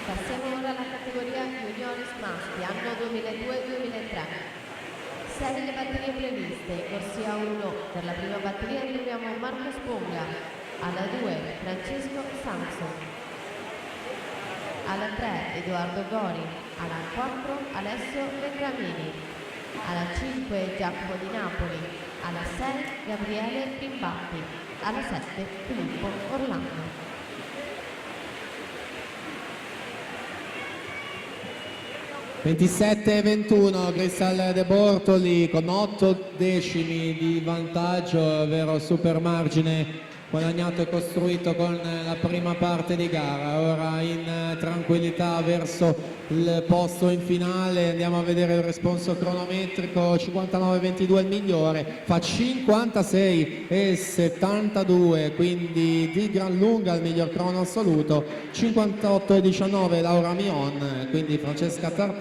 Passiamo ora alla categoria Juniores Maschi, anno 2002-2003. 6 le batterie previste, corsia 1. Per la prima batteria troviamo Marco Sponga, alla 2 Francesco Sanso, alla 3 Edoardo Gori, alla 4 Alessio Vendramini, alla 5 Giacomo di Napoli, alla 6 Gabriele Pimbatti, alla 7 Filippo Orlando. (27-21) Crystal De Bortoli con 8 decimi di vantaggio, vero super margine guadagnato e costruito con la prima parte di gara. Ora in tranquillità verso il posto in finale. Andiamo a vedere il responso cronometrico. 59-22 il migliore, fa 56-72, quindi di gran lunga il miglior crono assoluto. 58-19 Laura Mion, quindi Francesca Tartà.